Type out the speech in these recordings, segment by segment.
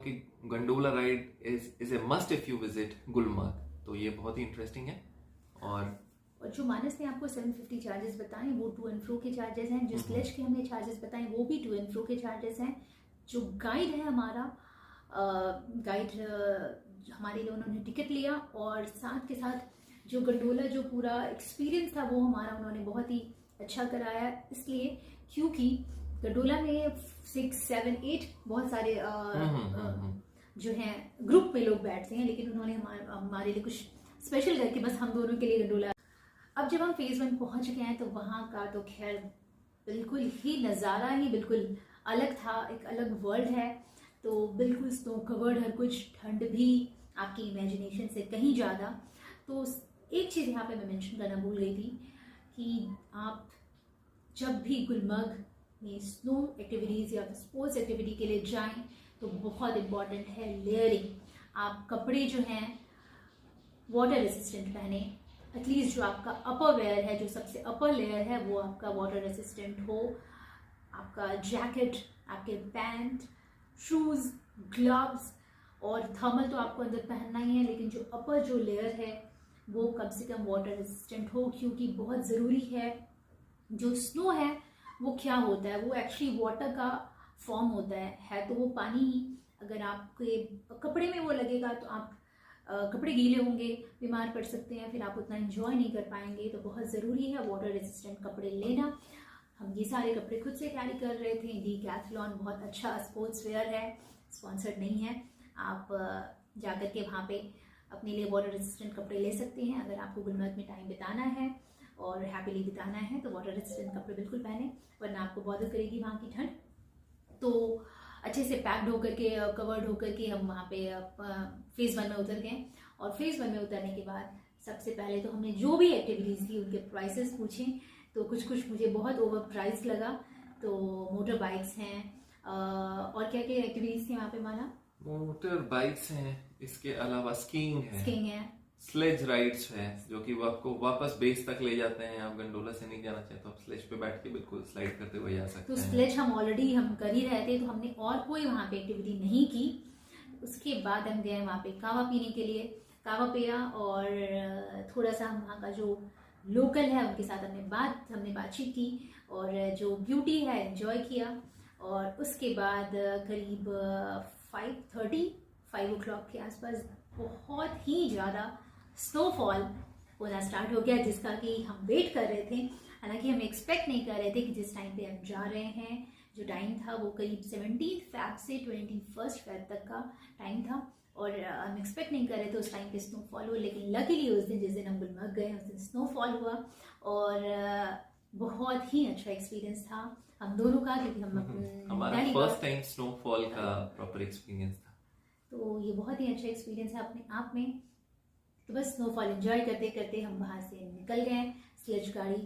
कि gondola ride is a must if you visit Gulmarg, तो ये बहुत ही इंटरेस्टिंग है। और जो मानस ने आपको 750 चार्जेस बताए वो टू एंड फ्रो के चार्जेस हैं, जो स्लेज के हमने चार्जेस बताए वो भी टू एंड फ्रो के चार्जेस हैं। जो गाइड है हमारा गाइड हमारे लिए उन्होंने टिकट लिया, और साथ के साथ जो गंडोला जो पूरा एक्सपीरियंस था वो हमारा उन्होंने बहुत ही अच्छा कराया, इसलिए क्योंकि गंडोला में 6, 7, 8 बहुत सारे जो हैं ग्रुप में लोग बैठते हैं, लेकिन उन्होंने हमारे लिए कुछ स्पेशल करके बस हम दोनों के लिए गंडोला। अब जब हम फेज 1 पहुंच गए हैं तो वहाँ का तो खैर बिल्कुल ही नज़ारा ही बिल्कुल अलग था, एक अलग वर्ल्ड है। तो बिल्कुल स्नो कवर्ड, हर कुछ, ठंड भी आपकी इमेजिनेशन से कहीं ज़्यादा। तो एक चीज़ यहाँ पे मैं मेंशन करना भूल गई थी कि आप जब भी गुलमर्ग में स्नो एक्टिविटीज़ या स्पोर्ट्स एक्टिविटी के लिए जाएं तो बहुत इम्पॉर्टेंट है लेयरिंग। आप कपड़े जो हैं वाटर रेसिस्टेंट पहने, एटलीस्ट जो आपका अपर वेयर है, जो सबसे अपर लेयर है वो आपका वाटर रेसिस्टेंट हो। आपका जैकेट, आपके पैंट, शूज़, ग्लव्स और थर्मल तो आपको अंदर पहनना ही है, लेकिन जो अपर जो लेयर है वो कम से कम वाटर रेसिस्टेंट हो, क्योंकि बहुत ज़रूरी है। जो स्नो है वो क्या होता है, वो एक्चुअली वाटर का फॉर्म होता है तो वो पानी ही। अगर आपके कपड़े में वो लगेगा तो आप कपड़े गीले होंगे, बीमार पड़ सकते हैं, फिर आप उतना एंजॉय नहीं कर पाएंगे। तो बहुत ज़रूरी है वाटर रेजिस्टेंट कपड़े लेना। हम ये सारे कपड़े खुद से कैरी कर रहे थे। डीकैथलॉन बहुत अच्छा स्पोर्ट्स वेयर है, स्पॉन्सर्ड नहीं है। आप जाकर के वहाँ पे अपने लिए वाटर रेजिस्टेंट कपड़े ले सकते हैं। अगर आपको गुलमर्ग में टाइम बिताना है और हैप्पीली बिताना है तो वाटर रेजिस्टेंट कपड़े बिल्कुल पहने, वरना आपको बॉदर करेगी वहाँ की ठंड। तो अच्छे से पैक्ड होकर के, कवर्ड होकर के हम वहाँ पे फेज़ 1 में उतर गए। और फेज़ 1 में उतरने के बाद सबसे पहले तो हमने जो भी एक्टिविटीज़ थी उनके प्राइसेस पूछे, तो कुछ मुझे बहुत ओवर प्राइस लगा। तो मोटर बाइक्स हैं और क्या क्या एक्टिविटीज़ थी वहाँ पे माना? मोटर बाइक्स हैं, इसके अलावा स्कीइंग है, स्लेज राइड्स है जो कि वो आपको वापस बेस तक ले जाते हैं। आप गंडोला से नहीं जाना चाहते तो आप स्लेज पे बैठ के बिल्कुल स्लाइड करते हुए जा सकते हैं। तो स्लेज हम ऑलरेडी कर ही रहे थे, तो हमने और कोई वहाँ पे एक्टिविटी नहीं की। उसके बाद हम गए वहाँ पे कावा पीने के लिए, कावा पिया और थोड़ा सा हम वहाँ का जो लोकल है उनके साथ हमने बातचीत की और जो ब्यूटी है एंजॉय किया। और उसके बाद करीब 5 o'clock के आसपास बहुत ही ज़्यादा स्नोफॉल होना स्टार्ट हो गया, जिसका कि हम वेट कर रहे थे। हालांकि हम एक्सपेक्ट नहीं कर रहे थे कि जिस टाइम पे हम जा रहे हैं, जो टाइम था वो करीब 17 Feb से 21 Feb तक का टाइम था, और हम एक्सपेक्ट नहीं कर रहे थे उस टाइम पे स्नोफॉल हो। लेकिन लकीली उस दिन जिस दिन हम गुलमर्ग गए उस दिन स्नोफॉल हुआ और बहुत ही अच्छा एक्सपीरियंस था हम दोनों का, क्योंकि हमारा फर्स्ट टाइम स्नोफॉल का प्रॉपर एक्सपीरियंस था। तो ये बहुत ही अच्छा एक्सपीरियंस है अपने आप में। तो बस स्नोफॉल एंजॉय करते करते हम वहाँ से निकल गए स्लेज गाड़ी,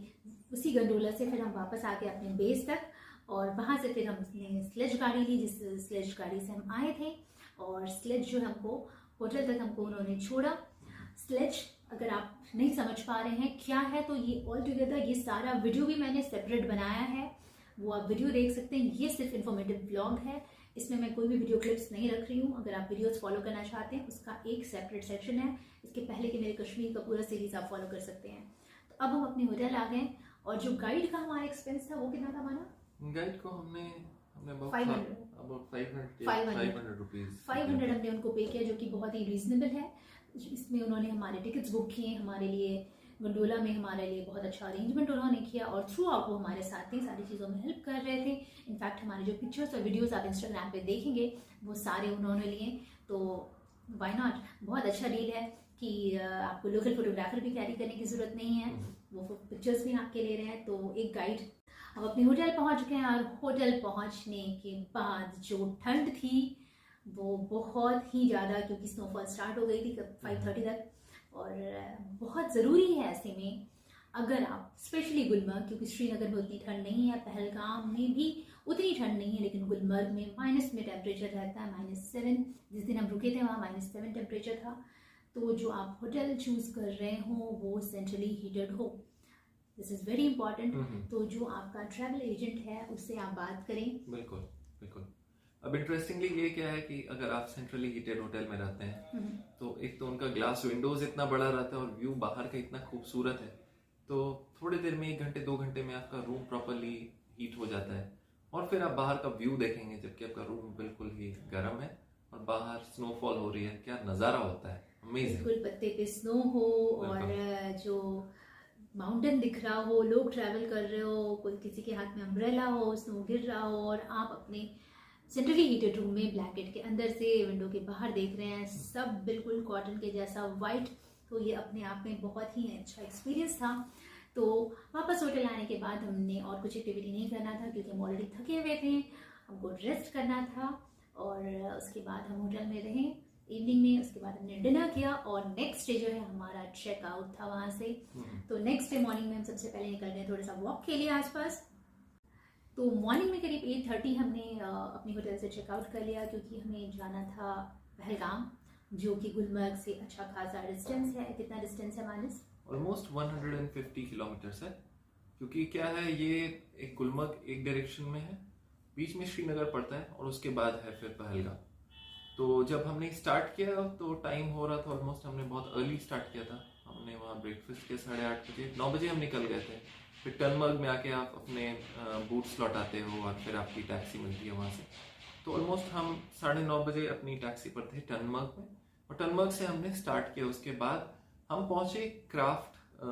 उसी गंडोला से फिर हम वापस आ गए अपने बेस तक, और वहाँ से फिर हमने स्लेज गाड़ी ली, जिस स्लेज गाड़ी से हम आए थे। और स्लेज जो हमको होटल तक हमको उन्होंने छोड़ा। स्लेज अगर आप नहीं समझ पा रहे हैं क्या है, तो ये ऑल टुगेदर ये सारा वीडियो भी मैंने सेपरेट बनाया है, वो आप वीडियो देख सकते हैं। ये सिर्फ इन्फॉर्मेटिव ब्लॉग है, इसमें मैं कोई भी वीडियो क्लिप्स नहीं रख रही हूँ। अगर आप वीडियोस फॉलो करना चाहते हैं उसका एक सेपरेट सेक्शन है, इसके पहले के मेरे कश्मीर का पूरा सीरीज आप फॉलो कर सकते हैं। तो अब हम अपने होटल आ गए, और जो गाइड का हमारा एक्सपेंस था वो कितना था माना? गाइड को हमने 500 हमने उनको पे किया, जो कि बहुत ही रीजनेबल है। इसमें उन्होंने हमारे टिकट्स बुक किए, हमारे लिए गंडोला में हमारे लिए बहुत अच्छा अरेंजमेंट उन्होंने किया, और थ्रू आउट वो हमारे साथ ही सारी चीज़ों में हेल्प कर रहे थे। इनफैक्ट हमारे जो पिक्चर्स और वीडियोस आप इंस्टाग्राम पे देखेंगे वो सारे उन्होंने लिए। तो वाई नॉट, बहुत अच्छा डील है कि आपको लोकल फोटोग्राफर भी कैरी करने की ज़रूरत नहीं है, वो पिक्चर्स भी आपके ले रहे हैं। तो एक गाइड। अब अपने होटल पहुंच गए, और होटल पहुंचने के बाद जो ठंड थी वो बहुत ही ज़्यादा, क्योंकि स्नोफॉल स्टार्ट हो गई थी 5:30 तक। और बहुत ज़रूरी है ऐसे में, अगर आप स्पेशली गुलमर्ग, क्योंकि श्रीनगर में उतनी ठंड नहीं है, पहलगाम में भी उतनी ठंड नहीं है, लेकिन गुलमर्ग में माइनस में टेम्परेचर रहता है, -7। जिस दिन हम रुके थे वहाँ -7 टेम्परेचर था। तो जो आप होटल चूज़ कर रहे हो वो सेंट्रली हीटेड हो, दिस इज़ वेरी इंपॉर्टेंट। तो जो आपका ट्रैवल एजेंट है उससे आप बात करें। बिल्कुल बिल्कुल। अब इंटरेस्टिंगली ये क्या है कि अगर आप सेंट्रली हीटेड होटल में रहते हैं तो एक तो उनका ग्लास विंडोज इतना बड़ा रहता है और व्यू बाहर का इतना खूबसूरत है, तो थोड़ी देर में 1 घंटे 2 घंटे में आपका रूम प्रॉपरली हीट हो जाता है और फिर आप बाहर का व्यू देखेंगे जबकि आपका रूम बिल्कुल ही गर्म है और बाहर स्नोफॉल हो रही है। क्या नज़ारा होता है, अमेजिंग। बिल्कुल पत्ते पे स्नो हो और जो माउंटेन दिख रहा हो, लोग ट्रैवल कर रहे हो, कोई किसी के हाथ में अम्ब्रेला हो, स्नो गिर रहा हो और आप अपने सेंट्रली हीटेड रूम में ब्लैंकेट के अंदर से विंडो के बाहर देख रहे हैं, सब बिल्कुल कॉटन के जैसा वाइट। तो ये अपने आप में बहुत ही अच्छा एक्सपीरियंस था। तो वापस होटल आने के बाद हमने और कुछ एक्टिविटी नहीं करना था क्योंकि हम ऑलरेडी थके हुए थे, हमको रेस्ट करना था और उसके बाद हम होटल में रहे इवनिंग में। उसके बाद हमने डिनर किया और नेक्स्ट डे जो है हमारा चेकआउट था वहाँ से। तो नेक्स्ट डे मॉर्निंग में हम सबसे पहले निकल गए, थोड़ा सा वॉक के लिए आसपास। तो मॉर्निंग में करीब 8:30 हमने अपने होटल से चेकआउट कर लिया क्योंकि हमें जाना था पहलगाम, जो कि गुलमर्ग से अच्छा खासा डिस्टेंस है। कितना डिस्टेंस है मानस? ऑलमोस्ट 150 किलोमीटर्स है, क्योंकि क्या है ये एक गुलमर्ग एक डायरेक्शन में है, बीच में श्रीनगर पड़ता है और उसके बाद है फिर पहलगाम। तो जब हमने स्टार्ट किया तो टाइम हो रहा था ऑलमोस्ट, हमने बहुत अर्ली स्टार्ट किया था। हमने वहाँ ब्रेकफास्ट किया 8:30 बजे, 9 बजे हम निकल गए थे। फिर टनमर्ग में आके आप अपने बूट्स लौटाते हो और फिर आपकी टैक्सी मिलती है वहाँ से। तो ऑलमोस्ट हम 9:30 बजे अपनी टैक्सी पर थे टनमर्ग में और टनमर्ग से हमने स्टार्ट किया। उसके बाद हम पहुंचे क्राफ्ट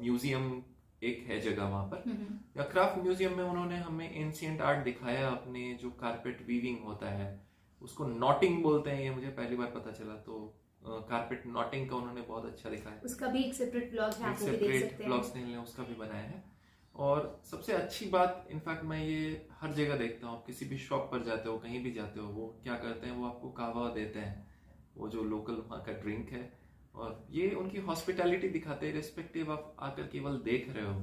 म्यूजियम, एक है जगह वहाँ पर। या क्राफ्ट म्यूजियम में उन्होंने हमें एंशिएंट आर्ट दिखाया, अपने जो कारपेट वीविंग होता है उसको नॉटिंग बोलते हैं, ये मुझे पहली बार पता चला। तो कारपेट नॉटिंग का उन्होंने बहुत अच्छा दिखाया। उसका भी एक सेपरेट ब्लॉग है, आप वो भी देख सकते हैं। ब्लॉग स्नेल ने उसका भी बनाया है। और सबसे अच्छी बात, इनफैक्ट मैं ये हर जगह देखता हूँ, किसी भी शॉप पर जाते हो, कहीं भी जाते हो, वो क्या करते हैं, वो आपको कहवा देते हैं, वो जो लोकल वहाँ का ड्रिंक है, और ये उनकी हॉस्पिटैलिटी दिखाते हैं, रिस्पेक्टिव आप आकर केवल देख रहे हो,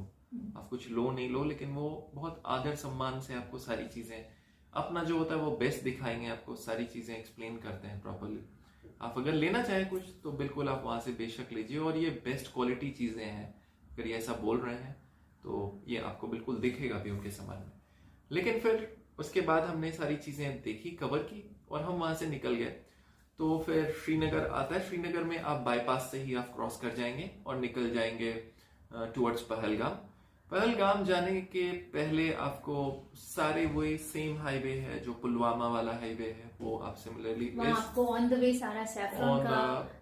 आप कुछ लो नहीं लो, लेकिन वो बहुत आदर सम्मान से आपको सारी चीजें, अपना जो होता है वो बेस्ट दिखाएंगे, आपको सारी चीजें एक्सप्लेन करते हैं प्रॉपरली। आप अगर लेना चाहें कुछ तो बिल्कुल आप वहां से बेशक लीजिए, और ये बेस्ट क्वालिटी चीजें हैं, अगर ये ऐसा बोल रहे हैं तो ये आपको बिल्कुल दिखेगा भी उनके सामान में। लेकिन फिर उसके बाद हमने सारी चीजें देखी, कवर की, और हम वहां से निकल गए। तो फिर श्रीनगर आता है, श्रीनगर में आप बाईपास से ही आप क्रॉस कर जाएंगे और निकल जाएंगे टुवर्ड्स पहलगाम। पहलगाम जाने के पहले आपको सारे वही सेम हाईवे है जो पुलवामा वाला हाईवे है, वो आप सिमिलरली आपको ऑन द वे सारा सैफरन का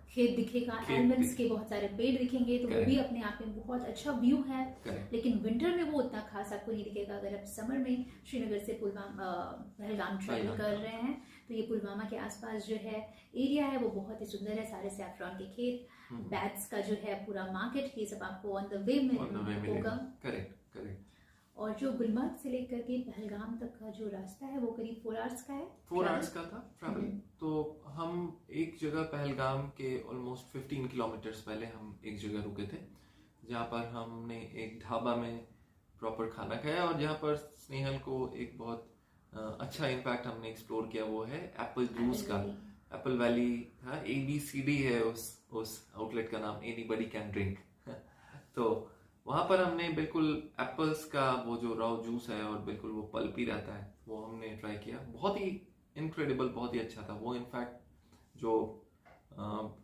खेत दिखेगा, एलमंड्स के बहुत सारे पेड़ दिखेंगे, तो वो भी अपने आप में बहुत अच्छा व्यू है। लेकिन विंटर में वो उतना खास आपको नहीं दिखेगा। अगर आप समर में श्रीनगर से पहलगाम ट्रैवल कर रहे हैं तो ये पुलवामा के आसपास जो है एरिया है वो बहुत ही सुंदर है, सारे सैफरन के खेत, बैट्स का जो है पूरा मार्केट, ये सब आपको ऑन द वे में होगा। करेक्ट। और जो गुलमर्ग से लेकर के पहलगाम तक का जो रास्ता है वो करीब 4 आवर्स का है। 4 आवर्स का था ट्रैवल। तो हम एक जगह पहलगाम के ऑलमोस्ट 15 किलोमीटर्स पहले हम एक जगह रुके थे, जहाँ पर हमने एक ढाबा में प्रॉपर खाना खाया, और जहाँ पर स्नेहल को एक बहुत अच्छा इम्पैक्ट हमने एक्सप्लोर किया, वो है एप्पल जूस का। एप्पल वैली था, ABCD है उस आउटलेट का नाम, एनीबडी कैन ड्रिंक। तो वहां पर हमने बिल्कुल एप्पल्स का वो जो रॉ जूस है और बिल्कुल वो पल्पी रहता है, वो हमने ट्राई किया, बहुत ही इनक्रेडिबल, बहुत ही अच्छा था वो। इनफैक्ट जो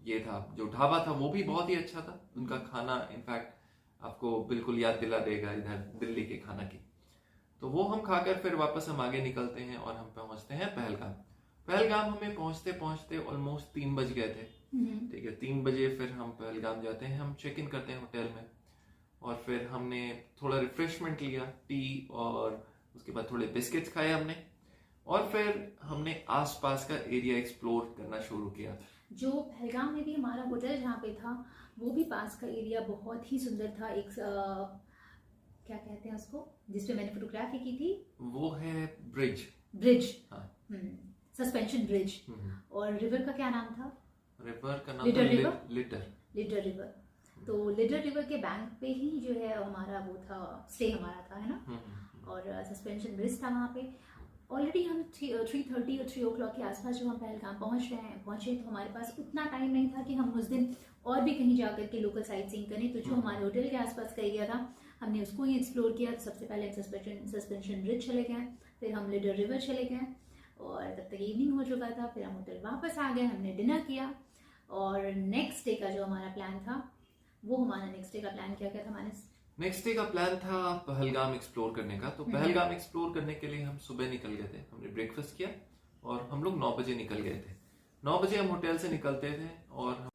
ये था, जो ढाबा था वो भी बहुत ही अच्छा था, उनका खाना इनफैक्ट आपको बिल्कुल याद दिला देगा इधर दिल्ली के खाना की। तो वो हम खाकर फिर वापस हम आगे निकलते हैं और हम पहुंचते हैं पहलगाम। पहलगाम हमें पहुंचते पहुंचते ऑलमोस्ट 3 बज गए थे। ठीक है, 3 बजे फिर हम पहलगाम जाते हैं, हम चेक इन करते हैं होटल में, और फिर हमने थोड़ा रिफ्रेशमेंट लिया, टी, और उसके बाद थोड़े बिस्किट्स खाए हमने, और फिर हमने आसपास का एरिया एक्सप्लोर करना शुरू किया। जो पहलगाम में भी हमारा होटल जहाँ पे था वो भी पास का एरिया बहुत ही सुंदर था। एक क्या कहते हैं उसको, जिसपे मैंने फोटोग्राफी की थी, वो है ब्रिज, हाँ, सस्पेंशन ब्रिज। और रिवर का क्या नाम था? रिवर का नाम लिटर रिवर। तो लिटर रिवर के बैंक पे ही जो है हमारा वो था, स्टे हमारा था, है ना। और सस्पेंशन ब्रिज था वहाँ पे। ऑलरेडी हम 3:30 और 3 o'clock के आसपास जो हम पहलगाम पहुंचे, तो हमारे पास उतना टाइम नहीं था कि हम उस दिन और भी कहीं जाकर के लोकल साइट सीइंग करें। तो जो हमारे होटल के आसपास का एरिया था हमने उसको ही एक्सप्लोर किया। सबसे पहले हम सस्पेंशन ब्रिज चले गए, फिर हम लिटर रिवर चले गए, और तब तक इवनिंग हो चुका था। फिर हम होटल वापस आ गए, हमने डिनर किया और नेक्स्ट डे का जो हमारा प्लान था वो हमारा नेक्स्ट डे का प्लान क्या क्या था मानस? नेक्स्ट डे का प्लान था पहलगाम एक्सप्लोर करने का। तो पहलगाम एक्सप्लोर करने के लिए हम सुबह निकल गए थे, हमने ब्रेकफास्ट किया और हम लोग 9 बजे निकल गए थे। 9 बजे हम होटल से निकलते थे और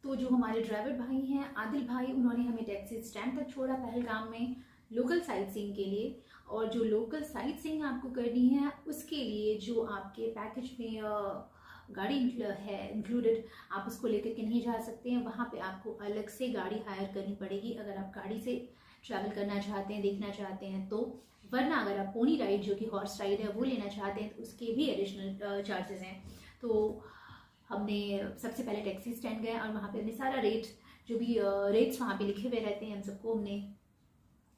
तो जो हमारे ड्राइवर भाई हैं आदिल भाई, उन्होंने हमें टैक्सी स्टैंड तक छोड़ा पहलगाम में लोकल साइट सीइंग के लिए। और जो लोकल साइट सीइंग आपको करनी है उसके लिए जो आपके पैकेज में गाड़ी है इंक्लूडेड, आप उसको लेकर के नहीं जा सकते हैं। वहाँ पे आपको अलग से गाड़ी हायर करनी पड़ेगी अगर आप गाड़ी से ट्रैवल करना चाहते हैं, देखना चाहते हैं तो। वरना अगर आप पोनी राइड जो कि हॉर्स राइड है वो लेना चाहते हैं तो उसके भी एडिशनल चार्जेस हैं। तो हमने सबसे पहले टैक्सी स्टैंड गए और वहाँ पे हमने सारा रेट, जो भी रेट्स वहाँ पे लिखे हुए रहते हैं, हम सबको हमने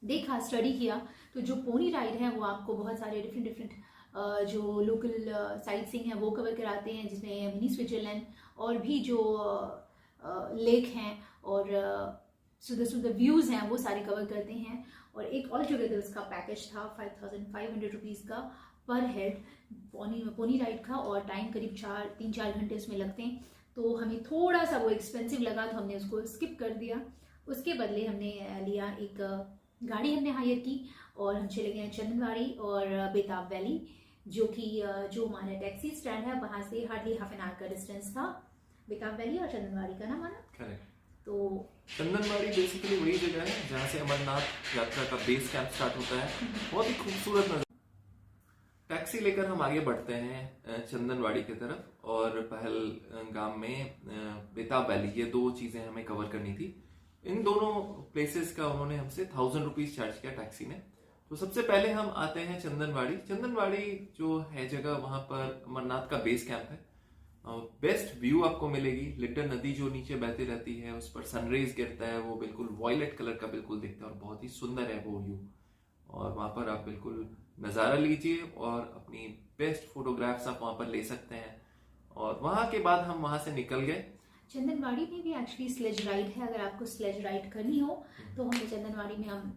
देखा, स्टडी किया। तो जो पोनी राइड है वो आपको बहुत सारे डिफरेंट जो लोकल साइट सीइंग है वो कवर कराते हैं, जिसमें मिनी स्विट्जरलैंड और भी जो लेक हैं और सुंदर सुंदर व्यूज़ हैं वो सारे कवर करते हैं। और एक ऑल टुगेदर उसका पैकेज था 5500 रुपीज़ का पर हेड पोनी राइड का, और टाइम करीब 3-4 घंटे उसमें लगते हैं। तो हमें थोड़ा सा वो एक्सपेंसिव लगा तो हमने उसको स्किप कर दिया। उसके बदले हमने लिया एक गाड़ी हमने हायर की और हम चले गए चंदनवाड़ी और बेताब वैली, जो कि जो हमारा टैक्सी स्टैंड है वहाँ से हार्डली हाफ एन आवर का डिस्टेंस था। बेताब वैली और चंदनवाड़ी का नाम आना। करेक्ट। तो चंदनवाड़ी बेसिकली वही जगह है जहाँ से अमरनाथ यात्रा का बेस कैंप स्टार्ट होता है। बहुत ही खूबसूरत नजर। टैक्सी लेकर हम आगे बढ़ते हैं चंदनवाड़ी की तरफ और पहलगाम में बेताब वैली, ये 2 चीजें हमें कवर करनी थी। इन दोनों प्लेसेस का उन्होंने हमसे 1000 रुपीज चार्ज किया टैक्सी ने। तो सबसे पहले हम आते हैं चंदनवाड़ी। चंदनवाड़ी जो है जगह, वहां पर अमरनाथ का बेस कैंप है। बेस्ट व्यू आपको मिलेगी। लिटर नदी जो नीचे बहती रहती है उस पर सनरेज गिरता है, वो बिल्कुल वॉयलेट कलर का बिल्कुल दिखता है और बहुत ही सुंदर है वो व्यू। और वहां पर आप बिल्कुल नज़ारा लीजिए और अपनी बेस्ट फोटोग्राफ्स आप वहां पर ले सकते हैं। और वहां के बाद हम वहां से निकल गए। चंदनवाड़ी में भी एक्चुअली स्लेज राइड है, अगर आपको स्लेज राइड करनी हो तो हमने चंदनवाड़ी में हम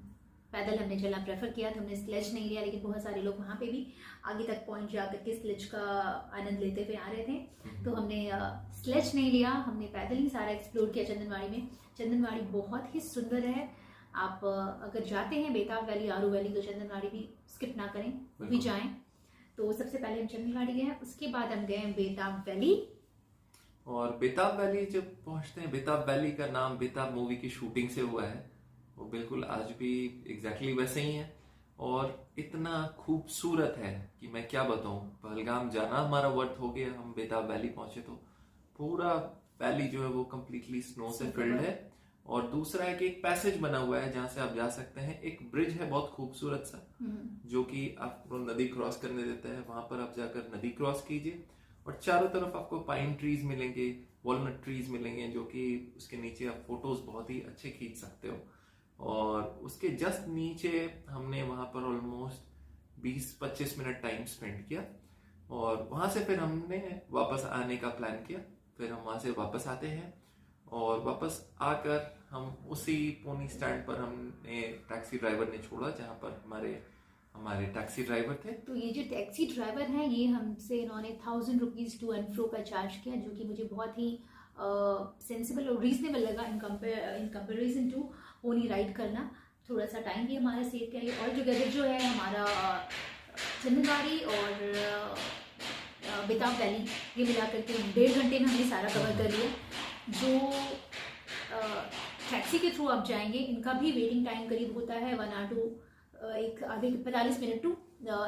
पैदल हमने चलना प्रेफर किया, तो हमने स्लेज नहीं लिया। लेकिन बहुत सारे लोग वहाँ पे भी आगे तक पहुँच जाकर के स्लेज का आनंद लेते हुए आ रहे थे, तो हमने स्लेज नहीं लिया, हमने पैदल ही सारा एक्सप्लोर किया चंदनवाड़ी में। चंदनवाड़ी बहुत ही सुंदर है। आप अगर जाते हैं बेताब वैली, आरू वैली, तो चंदनवाड़ी भी स्किप ना करें, भी जाएं। तो सबसे पहले हम चंदनवाड़ी गए, उसके बाद हम गए बेताब वैली। और बेताब वैली जब पहुंचते हैं, बेताब वैली का नाम बेताब मूवी की शूटिंग से हुआ है। वो बिल्कुल आज भी एग्जैक्टली वैसे ही है और इतना खूबसूरत है कि मैं क्या बताऊं। पहलगाम जाना हमारा वर्थ हो गया। हम बेताब वैली पहुंचे तो पूरा वैली जो है वो कम्प्लीटली स्नो से फिल्ड है। और दूसरा है कि एक पैसेज बना हुआ है जहाँ से आप जा सकते हैं। एक ब्रिज है बहुत खूबसूरत सा, जो कि आपको नदी क्रॉस करने देता है। वहां पर आप जाकर नदी क्रॉस कीजिए और चारों तरफ आपको पाइन ट्रीज मिलेंगे, वॉलनट ट्रीज मिलेंगे, जो कि उसके नीचे आप फोटोज बहुत ही अच्छे खींच सकते हो। और उसके जस्ट नीचे हमने वहां पर ऑलमोस्ट 20-25 मिनट टाइम स्पेंड किया और वहां से फिर हमने वापस आने का प्लान किया। फिर हम वहां से वापस आते हैं और वापस आकर हम उसी पोनी स्टैंड पर हमने टैक्सी ड्राइवर ने छोड़ा जहां पर हमारे टैक्सी ड्राइवर थे। तो ये जो टैक्सी ड्राइवर हैं ये हमसे इन्होंने 1000 रुपीज टू एंड फ्रो का चार्ज किया, जो कि मुझे बहुत ही सेंसिबल और रीजनेबल लगा in comparison to pony ride करना। थोड़ा सा टाइम भी हमारा सेव किया। और टुगेदर जो है हमारा चंदनवाड़ी और बेताब वैली ये मिला करके 1.5 घंटे में हमने सारा कवर कर लिया। जो टैक्सी के थ्रू आप जाएंगे इनका भी वेटिंग टाइम करीब होता है 1 आवर टू एक आधे 45 मिनट टू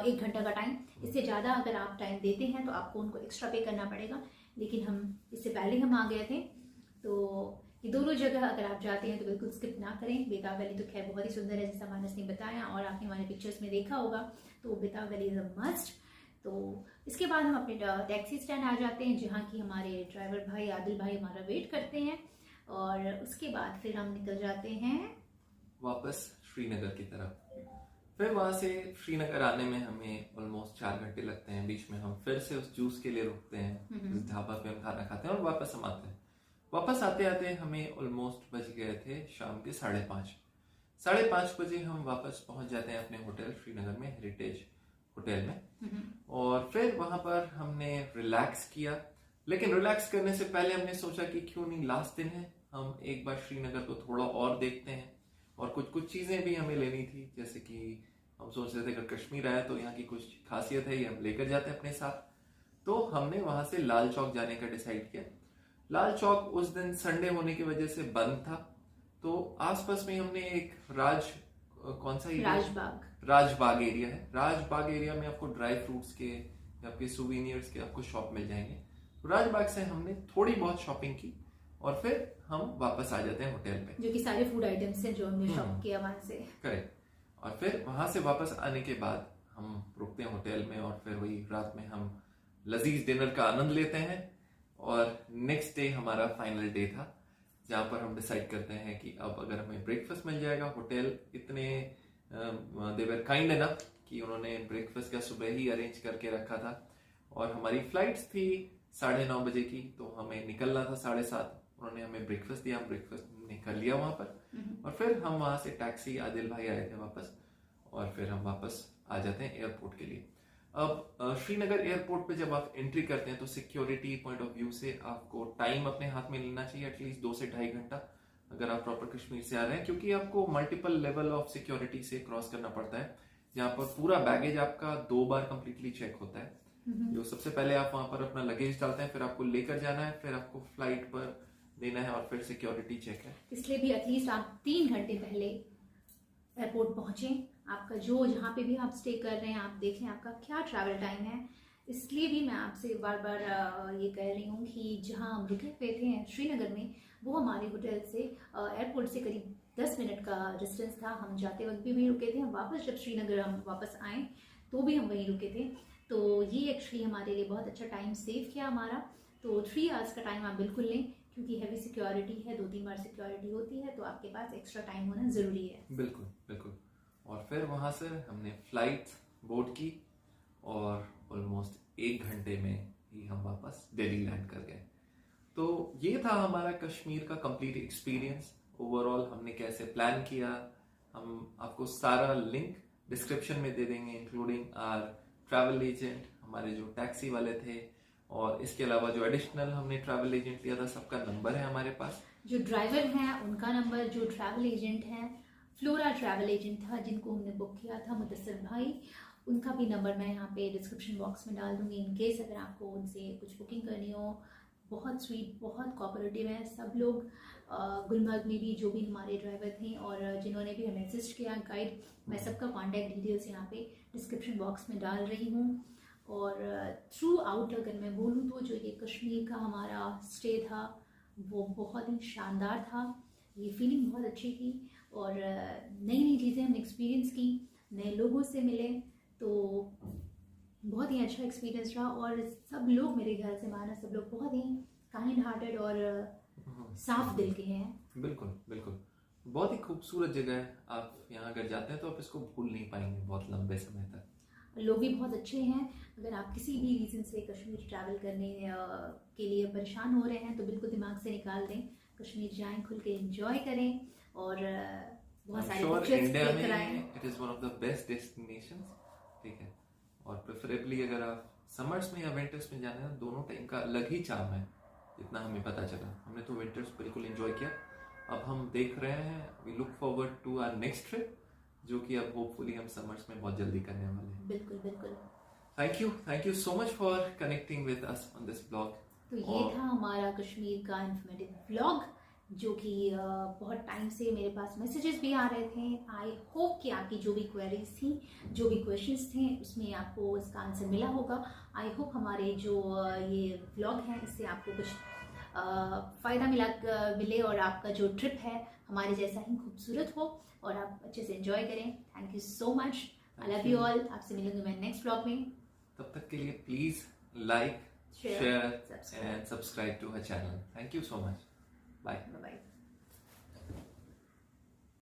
1 घंटा का टाइम। इससे ज़्यादा अगर आप टाइम देते हैं तो आपको उनको एक्स्ट्रा पे करना पड़ेगा। लेकिन हम इससे पहले हम आ गए थे, तो ये दोनों जगह अगर आप जाते हैं तो बिल्कुल स्किप ना करें। बेताब वैली तो खैर बहुत ही सुंदर है जैसा मानस ने बताया और आपने हमारे पिक्चर्स में देखा होगा, तो बेताब वैली इज़ अ मस्ट। तो इसके बाद हम अपने टैक्सी स्टैंड आ जाते हैं जहाँ की हमारे ड्राइवर भाई आदिल भाई हमारा वेट करते हैं। और उसके बाद फिर हम निकल जाते हैं वापस श्रीनगर की तरफ। फिर वहां से श्रीनगर आने में हमें ऑलमोस्ट 4 घंटे लगते हैं। बीच में हम फिर से उस जूस के लिए रुकते हैं, जिस ढाबा पे हम खाना खाते हैं, और वापस हम आते हैं। वापस आते आते हमें ऑलमोस्ट बज गए थे शाम के 5:30। 5:30 बजे हम वापस पहुंच जाते हैं अपने होटल श्रीनगर में, हेरिटेज होटल में। और फिर वहां पर हमने रिलैक्स किया, लेकिन रिलैक्स करने से पहले हमने सोचा कि क्यों नहीं, लास्ट दिन है, हम एक बार श्रीनगर को थोड़ा और देखते हैं। और कुछ चीजें भी हमें लेनी थी, जैसे कि हम सोच रहे थे अगर कश्मीर आया तो यहाँ की कुछ खासियत है ये हम लेकर जाते हैं अपने साथ। तो हमने वहां से लाल चौक जाने का डिसाइड किया। लाल चौक उस दिन संडे होने की वजह से बंद था, तो आसपास में हमने एक कौन सा एरिया, राजबाग एरिया है। राजबाग एरिया में आपको ड्राई फ्रूट्स के, आपके सुवीनियर्स के आपको शॉप मिल जाएंगे। तो राजबाग से हमने थोड़ी बहुत शॉपिंग की और फिर हम वापस आ जाते हैं होटल पे, जो कि सारे फूड आइटम्स हैं जो हमने शॉप किया वहां से। करेक्ट। और फिर वहां से वापस आने के बाद हम रुकते हैं होटल में और फिर वही रात में हम लजीज डिनर का आनंद लेते हैं। और नेक्स्ट डे हमारा फाइनल डे था, जहाँ पर हम डिसाइड करते हैं कि अब अगर हमें ब्रेकफास्ट मिल जाएगा, होटल इतने दे वर काइंड इनफ कि उन्होंने ब्रेकफास्ट का सुबह ही अरेंज करके रखा था। और हमारी फ्लाइट्स थी 9:30 बजे की, तो हमें निकलना था 7:30। उन्होंने हमें ब्रेकफास्ट दिया, हम ब्रेकफास्ट हमने कर लिया वहां पर। और फिर हम वहां से टैक्सी, आदिल भाई आए थे वापस, और फिर हम वापस आ जाते हैं एयरपोर्ट के लिए। अब श्रीनगर एयरपोर्ट पे जब आप एंट्री करते हैं तो सिक्योरिटी पॉइंट ऑफ व्यू से आपको टाइम अपने हाथ में लेना चाहिए, एटलीस्ट 2 से 2.5 घंटा, अगर आप प्रॉपर कश्मीर से आ रहे हैं, क्योंकि आपको मल्टीपल लेवल ऑफ सिक्योरिटी से क्रॉस करना पड़ता है, जहाँ पर पूरा बैगेज आपका 2 बार कंप्लीटली चेक होता है। जो सबसे पहले आप वहां पर अपना लगेज डालते हैं, फिर आपको लेकर जाना है, फिर आपको फ्लाइट पर देना है, और फिर सिक्योरिटी चेक है। इसलिए भी एटलीस्ट आप 3 घंटे पहले एयरपोर्ट पहुंचे। आपका जो जहाँ पे भी आप स्टे कर रहे हैं, आप देख लें आपका क्या ट्रैवल टाइम है। इसलिए भी मैं आपसे बार बार ये कह रही हूँ कि जहाँ हम रुके हुए थे श्रीनगर में, वो हमारे होटल से एयरपोर्ट से करीब 10 मिनट का डिस्टेंस था। हम जाते वक्त भी वहीं रुके थे, हम वापस जब श्रीनगर हम वापस आए तो भी हम वहीं रुके थे। तो ये एक्चुअली हमारे लिए बहुत अच्छा टाइम सेव किया हमारा। तो 3 आवर्स का टाइम आप बिल्कुल लें, क्योंकि हैवी सिक्योरिटी है, 2-3 बार सिक्योरिटी होती है, तो आपके पास एक्स्ट्रा टाइम होना ज़रूरी है। बिल्कुल बिल्कुल। और फिर वहाँ से हमने फ्लाइट बोर्ड की और ऑलमोस्ट 1 घंटे में ही हम वापस दिल्ली लैंड कर गए। तो ये था हमारा कश्मीर का कंप्लीट एक्सपीरियंस। ओवरऑल हमने कैसे प्लान किया, हम आपको सारा लिंक डिस्क्रिप्शन में दे देंगे, इंक्लूडिंग आर ट्रैवल एजेंट, हमारे जो टैक्सी वाले थे, और इसके अलावा जो एडिशनल हमने ट्रैवल एजेंट लिया था सबका नंबर है हमारे पास। जो ड्राइवर हैं उनका नंबर, जो ट्रैवल एजेंट हैं, फ्लोरा ट्रैवल एजेंट था जिनको हमने बुक किया था, मुदस्सिर भाई, उनका भी नंबर मैं यहाँ पे डिस्क्रिप्शन बॉक्स में डाल दूंगी, इन केस अगर आपको उनसे कुछ बुकिंग करनी हो। बहुत स्वीट, बहुत कोऑपरेटिव है सब लोग। गुलमर्ग में भी जो भी हमारे ड्राइवर थे और जिन्होंने भी हमें असिस्ट किया, गाइड, मैं सबका कॉन्टैक्ट डिटेल्स यहाँ पे डिस्क्रिप्शन बॉक्स में डाल रही हूँ। और थ्रू आउट अगर मैं बोलूँ तो जो ये कश्मीर का हमारा स्टे था वो बहुत ही शानदार था। ये फीलिंग बहुत अच्छी थी और नई नई चीज़ें हमने एक्सपीरियंस की, नए लोगों से मिले, तो बहुत ही अच्छा एक्सपीरियंस रहा। और सब लोग, मेरे ख्याल से माना, सब लोग बहुत ही काइंड हार्टेड और साफ दिल के हैं। बिल्कुल बिल्कुल, बहुत ही खूबसूरत जगह है। आप यहाँ अगर जाते हैं तो आप इसको भूल नहीं पाएंगे बहुत लंबे समय तक। लोग भी बहुत अच्छे हैं। अगर आप किसी भी रीज़न से कश्मीर ट्रैवल करने के लिए परेशान हो रहे हैं तो बिल्कुल दिमाग से निकाल दें, कश्मीर जाएं, खुल के एंजॉय करें और बहुत सारे पिक्चर्स क्लिक कराएं। It is one of the best destinations, ठीक है। और प्रेफरेबली अगर आप समर्स में या विंटर्स में जाना है, दोनों टाइम का अलग ही चार्म है, जितना हमें पता चला। हमने तो विंटर्स बिल्कुल एंजॉय किया। अब हम देख रहे हैं, we look forward to our next trip, जो कि अब होपफुली हम समर्स में बहुत जल्दी करने वाले हैं। बिल्कुल बिल्कुल। Thank you so much for connecting with us on this blog. तो ये था हमारा कश्मीर का इन्फॉर्मेटिव ब्लॉग, जो कि बहुत टाइम से मेरे पास मैसेजेस भी आ रहे थे। आई होप कि आपकी जो भी क्वेरीज थी, जो भी क्वेश्चंस थे, उसमें आपको इसका आंसर मिला होगा। आई होप हमारे जो ये ब्लॉग है इससे आपको कुछ फ़ायदा मिले और आपका जो ट्रिप है हमारे जैसा ही खूबसूरत हो और आप अच्छे से एंजॉय करें। Thank you so much, I love you all. आपसे मिलूंगी मैं नेक्स्ट ब्लॉग में। तब तक के लिए please like, share and subscribe to हर channel. Thank you so much. Bye bye.